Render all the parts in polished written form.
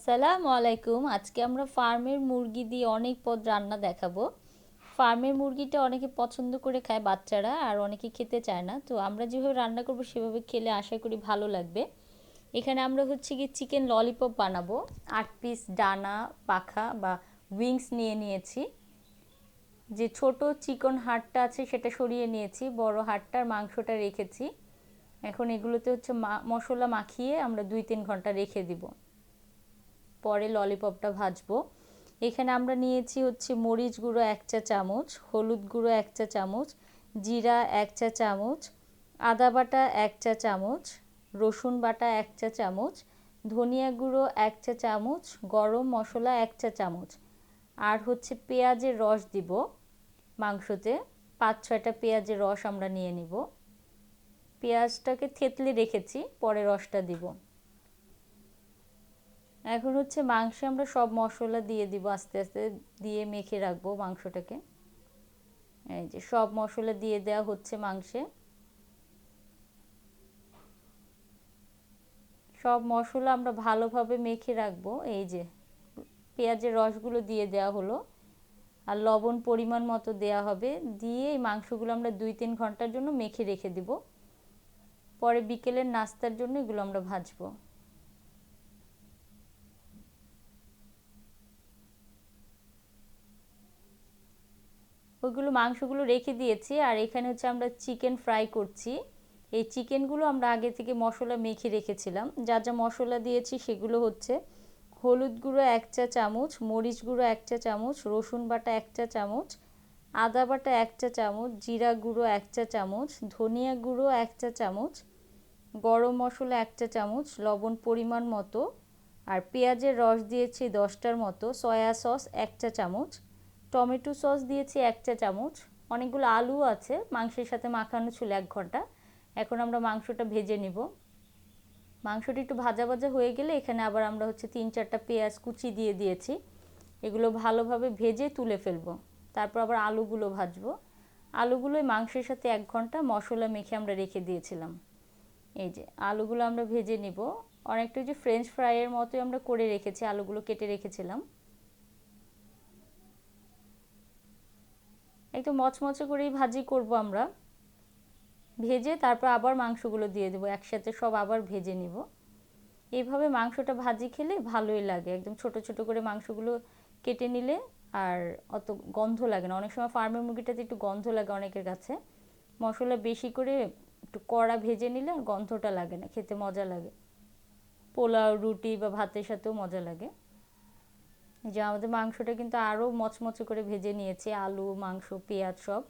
আসসালামু আলাইকুম। আজকে আমরা ফার্মের মুরগি দিয়ে অনেক পদ রান্না দেখাবো। ফার্মের মুরগিটা অনেকে পছন্দ করে খায় বাচ্চারা, আর অনেকে খেতে চায় না। তো আমরা যেভাবে রান্না করব সেভাবে খেলে আশা করি ভালো লাগবে। এখানে আমরা হচ্ছে কি চিকেন ললিপপ বানাবো। 8 পিস ডানা পাখা বা উইংস নিয়েছি। যে ছোট চিকন হাড়টা আছে সেটা সরিয়ে নিয়েছি, বড় হাড়টার মাংসটা রেখেছি। এখন এগুলোতে হচ্ছে মশলা মাখিয়ে আমরা 2-3 ঘন্টা রেখে দিব, পরে ললিপপটা ভাজবো। এখানে আমরা নিয়েছি হচ্ছে মরিচ গুঁড়ো 1 চা চামচ, হলুদ গুঁড়ো 1 চা চামচ, জিরা 1 চা চামচ, আদা বাটা 1 চা চামচ, রসুন বাটা 1 চা চামচ, ধনিয়া গুঁড়ো 1 চা চামচ, গরম মশলা 1 চা চামচ, আর হচ্ছে পেঁয়াজের রস দিব মাংসতে। 5-6টা পেঁয়াজের রস আমরা নিয়ে নিব। পেঁয়াজটাকে থেতলে রেখেছি, পরে রসটা দিব। এখন হচ্ছে মাংসে আমরা সব মশলা দিয়ে দিব, আস্তে আস্তে দিয়ে মেখে রাখবো মাংসটাকে। এই যে সব মশলা দিয়ে দেওয়া হচ্ছে মাংসে। সব মশলা আমরা ভালোভাবে মেখে রাখবো। এই যে পেঁয়াজের রসগুলো দিয়ে দেওয়া হলো, আর লবণ পরিমাণ মতো দেওয়া হবে। দিয়ে এই মাংসগুলো আমরা 2-3 ঘন্টার জন্য মেখে রেখে দিব। পরে বিকেলের নাস্তার জন্য এগুলো আমরা ভাজবো। ওইগুলো মাংসগুলো রেখে দিয়েছি, আর এখানে হচ্ছে আমরা চিকেন ফ্রাই করছি। এই চিকেনগুলো আমরা আগে থেকে মশলা মেখে রেখেছিলাম। যা যা মশলা দিয়েছি সেগুলো হচ্ছে হলুদ গুঁড়ো 1 চা চামচ, মরিচ গুঁড়ো 1 চা চামচ, রসুন বাটা 1 চা চামচ, আদা বাটা 1 চা চামচ, জিরা গুঁড়ো 1 চা চামচ, ধনিয়া গুঁড়ো 1 চা চামচ, গরম মশলা 1 চা চামচ, লবণ পরিমাণ মতো, আর পেঁয়াজের রস দিয়েছি 10টার মতো, সয়া সস 1 চা চামচ, টমেটো সস দিয়েছি 1 চা চামচ। অনেকগুলো আলু আছে, মাংসের সাথে মাখানো ছিল 1 ঘন্টা। এখন আমরা মাংসটা ভেজে নিব। মাংসটা একটু ভাজা ভাজা হয়ে গেলে এখানে আবার আমরা হচ্ছে 3-4টা পেঁয়াজ কুচি দিয়ে দিয়েছি। এগুলো ভালোভাবে ভেজে তুলে ফেলবো। তারপর আবার আলুগুলো ভাজবো। আলুগুলো মাংসের সাথে 1 ঘন্টা মশলা মেখে আমরা রেখে দিয়েছিলাম। এই যে আলুগুলো আমরা ভেজে নিব। অনেকটা যে ফ্রেঞ্চ ফ্রাইয়ের মতোই আমরা করে রেখেছি, আলুগুলো কেটে রেখেছিলাম। একটু মচমচে করেই ভাজি করব আমরা। ভেজে তারপর আবার মাংসগুলো দিয়ে দেবো একসাথে, সব আবার ভেজে নিব। এইভাবে মাংসটা ভাজি খেলে ভালোই লাগে। একদম ছোট ছোট করে মাংসগুলো কেটে নিলে আর অত গন্ধ লাগে না। অনেক সময় ফার্মের মুরগিটাতে একটু গন্ধ লাগে অনেকের কাছে। মশলা বেশি করে একটু কড়া ভেজে নিলে আর গন্ধটা লাগে না, খেতে মজা লাগে। পোলাও, রুটি বা ভাতের সাথেও মজা লাগে। এই যে আমাদের মাংসটা কিন্তু আরও মচমচে করে ভেজে নিয়েছি, আলু, মাংস, পেঁয়াজ সব।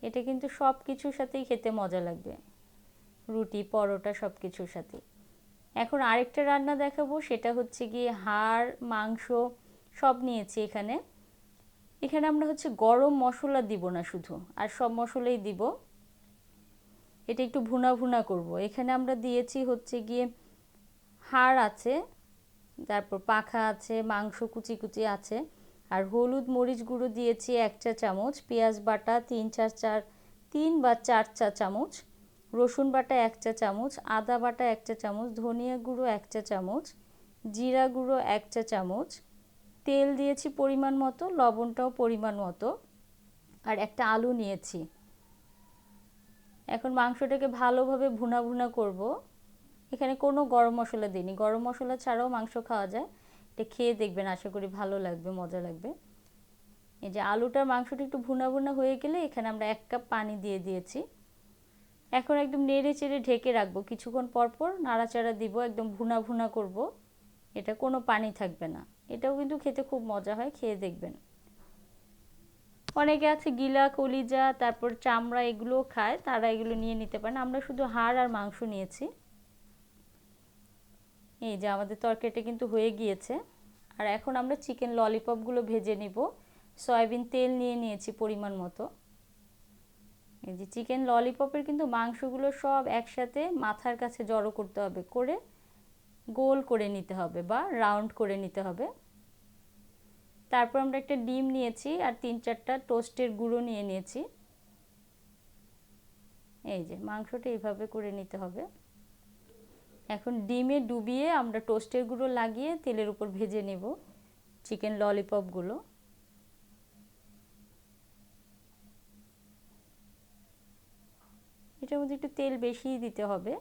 এটা কিন্তু সব কিছুর সাথেই খেতে মজা লাগবে, রুটি, পরোটা সব কিছুর সাথেই। এখন আরেকটা রান্না দেখাবো, সেটা হচ্ছে গিয়ে হাড় মাংস সব নিয়েছি এখানে। এখানে আমরা হচ্ছে গরম মশলা দিব না শুধু, আর সব মশলাই দিব। এটা একটু ভুনা ভুনা করব। এখানে আমরা দিয়েছি হচ্ছে গিয়ে হাড় আছে, তারপর পাখা আছে, মাংস কুচি কুচি আছে, আর হলুদ মরিচ গুঁড়ো দিয়েছি 1 চা চামচ, পেঁয়াজ বাটা 3 চা চামচ, রসুন বাটা 1 চা চামচ, আদা বাটা 1 চা চামচ, ধনিয়া গুঁড়ো 1 চা চামচ, জিরা গুঁড়ো 1 চা চামচ, তেল দিয়েছি পরিমাণ মতো, লবণটাও পরিমাণ মতো, আর একটা আলু নিয়েছি। এখন মাংসটাকে ভালোভাবে ভুনা ভুনা করব। এখানে কোনো গরম মশলা দিইনি, গরম মশলা ছাড়াও মাংস খাওয়া যায়। এটা খেয়ে দেখবেন, আশা করি ভালো লাগবে, মজা লাগবে। এই যে আলুটার মাংসটা একটু ভুনা ভুনা হয়ে গেলে এখানে আমরা 1 কাপ পানি দিয়ে দিয়েছি। এখন একদম নেড়ে চেড়ে ঢেকে রাখবো, কিছুক্ষণ পর পর নাড়াচাড়া দিব, একদম ভুনা ভুনা করব। এটা কোনো পানি থাকবে না। এটাও কিন্তু খেতে খুব মজা হয়, খেয়ে দেখবেন। অনেকে আছে গিলা, কলিজা, তারপর চামড়া এগুলোও খায়, তারা এগুলো নিয়ে নিতে পারেন। আমরা শুধু হাড় আর মাংস নিয়েছি। এই যে আমাদের তরকারিটা কিন্তু হয়ে গিয়েছে। আর এখন আমরা চিকেন ললিপপগুলো ভেজে নিব। সয়াবিন তেল নিয়ে নিয়েছি পরিমাণ মতো। এই যে চিকেন ললিপপের কিন্তু মাংসগুলো সব একসাথে মাথার কাছে জড়ো করতে হবে, করে গোল করে নিতে হবে বা রাউন্ড করে নিতে হবে। তারপর আমরা একটা ডিম নিয়েছি আর 3-4টা টোস্টের গুঁড়ো নিয়ে নিয়েছি। এই যে মাংসটা এইভাবে করে নিতে হবে। এখন ডিমে ডুবিয়ে আমরা টোস্টের গুঁড়ো লাগিয়ে তেলের উপর ভেজে নেব চিকেন ললিপপগুলো। এটার মধ্যে একটু তেল বেশিই দিতে হবে,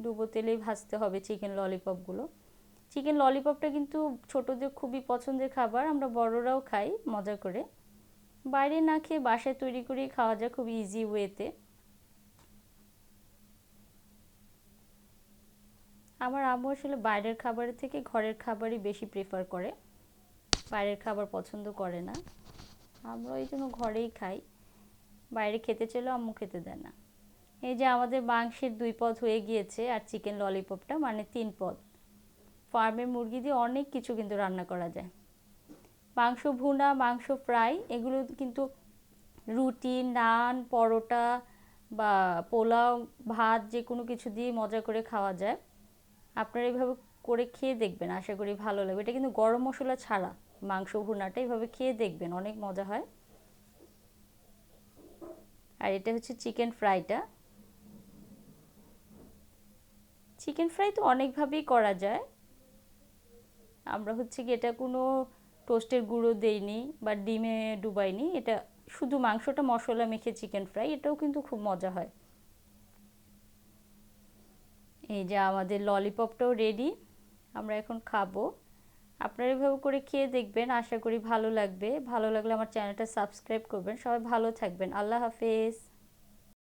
ডুবো তেলেই ভাজতে হবে চিকেন ললিপপগুলো। চিকেন ললিপপটা কিন্তু ছোটদের খুবই পছন্দের খাবার, আমরা বড়রাও খাই মজা করে। বাইরে না খেয়ে বাসায় তৈরি করেই খাওয়া যায় খুব ইজি ওয়েতে। আমার আম্মু আসলে বাইরের খাবারের থেকে ঘরের খাবারই বেশি প্রেফার করে, বাইরের খাবার পছন্দ করে না। আমরা এই জন্য ঘরেই খাই, বাইরে খেতে চাইলেও আম্মু খেতে দেয় না। এই যে আমাদের মাংসের 2 পদ হয়ে গিয়েছে আর চিকেন ললিপপটা মানে 3 পদ। ফার্মের মুরগি দিয়ে অনেক কিছু কিন্তু রান্না করা যায়। মাংস ভুনা, মাংস ফ্রাই এগুলো কিন্তু রুটি, নান, পরোটা বা পোলাও, ভাত যে কোনো কিছু দিয়ে মজা করে খাওয়া যায়। আপনারা এইভাবে করে খেয়ে দেখবেন, আশা করি ভালো লাগবে। এটা কিন্তু গরম মশলা ছাড়া মাংস ভুনাটা, এইভাবে খেয়ে দেখবেন, অনেক মজা হয়। আর এটা হচ্ছে চিকেন ফ্রাইটা। চিকেন ফ্রাই তো অনেকভাবেই করা যায়। আমরা হচ্ছে কি এটা কোনো টোস্টের গুঁড়ো দেইনি বা ডিমে ডুবাইনি, এটা শুধু মাংসটা মশলা মেখে চিকেন ফ্রাই, এটাও কিন্তু খুব মজা হয়। এই যে আমাদের ললিপপটাও রেডি, আমরা এখন খাবো। আপনারা এভাবে করে খেয়ে দেখবেন, আশা করি ভালো লাগবে। ভালো লাগলে আমার চ্যানেলটা সাবস্ক্রাইব করবেন। সবাই ভালো থাকবেন। আল্লাহ হাফেজ।